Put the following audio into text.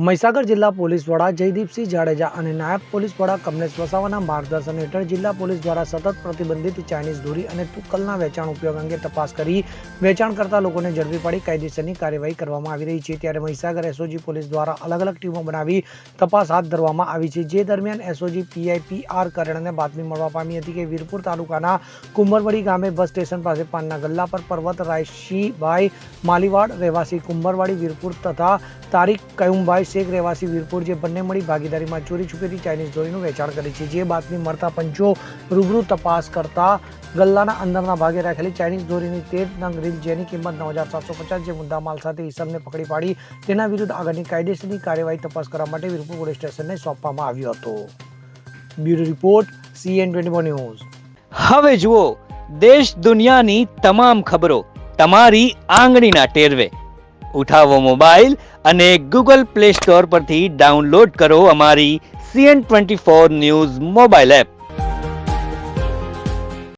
મહીસાગર જિલ્લા પોલીસ વડા જયદીપસિંહ જાડેજા અને નાયબ પોલીસ વડા કમલેશ વસાવાના માર્ગદર્શન હેઠળ જિલ્લા પોલીસ દ્વારા સતત પ્રતિબંધિત ચાઇનીઝ દોરી અને તુક્કલના વેચાણ ઉપયોગ અંગે તપાસ કરી વેચાણ કરતા લોકોને ઝડપી પાડી કાયદેસરની કાર્યવાહી કરવામાં આવી રહી છે। ત્યારે મહીસાગર એસઓજી પોલીસ દ્વારા અલગ અલગ ટીમો બનાવી તપાસ હાથ ધરવામાં આવી છે। જે દરમિયાન એસઓજી પીઆઈ PR કરણને બાતમી મળવા પામી હતી કે વીરપુર તાલુકાના કુંભરવાડી ગામે બસ સ્ટેશન પાસે પાનના ગલ્લા પર પર્વત રાયશીભાઈ માલીવાડ રહેવાસી કુંભરવાડી વીરપુર તથા તારીખ કયુમભાઈ શેખ રહેવાસી વીરપુર જે બંને મળી ભાગીદારીમાં ચોરી છુપેથી ચાઇનીઝ દોરીનું વેચાણ કરે છે। જે બાતમી મળતા પંચો રૂબરૂ તપાસ કરતા ગલ્લાના અંદરના ભાગે રાખેલી ચાઇનીઝ દોરીની 13 નંગ રીલ જેની કિંમત 9750 જે મુદ્દામાલ સાથે ઈસમને પકડી પાડી તેના વિરુદ્ધ આગળની કાયદેસરની કાર્યવાહી તપાસ કરવા માટે વીરપુર પોલીસ સ્ટેશનને સોંપવામાં આવ્યો હતો। Bureau report CN24 news. હવે જુઓ દેશ દુનિયાની તમામ ખબરો તમારી આંગળીના ટેરવે। ઉઠાવો મોબાઈલ અને ગૂગલ પ્લે સ્ટોર પરથી ડાઉનલોડ કરો અમારી CN24 ન્યૂઝ મોબાઈલ એપ।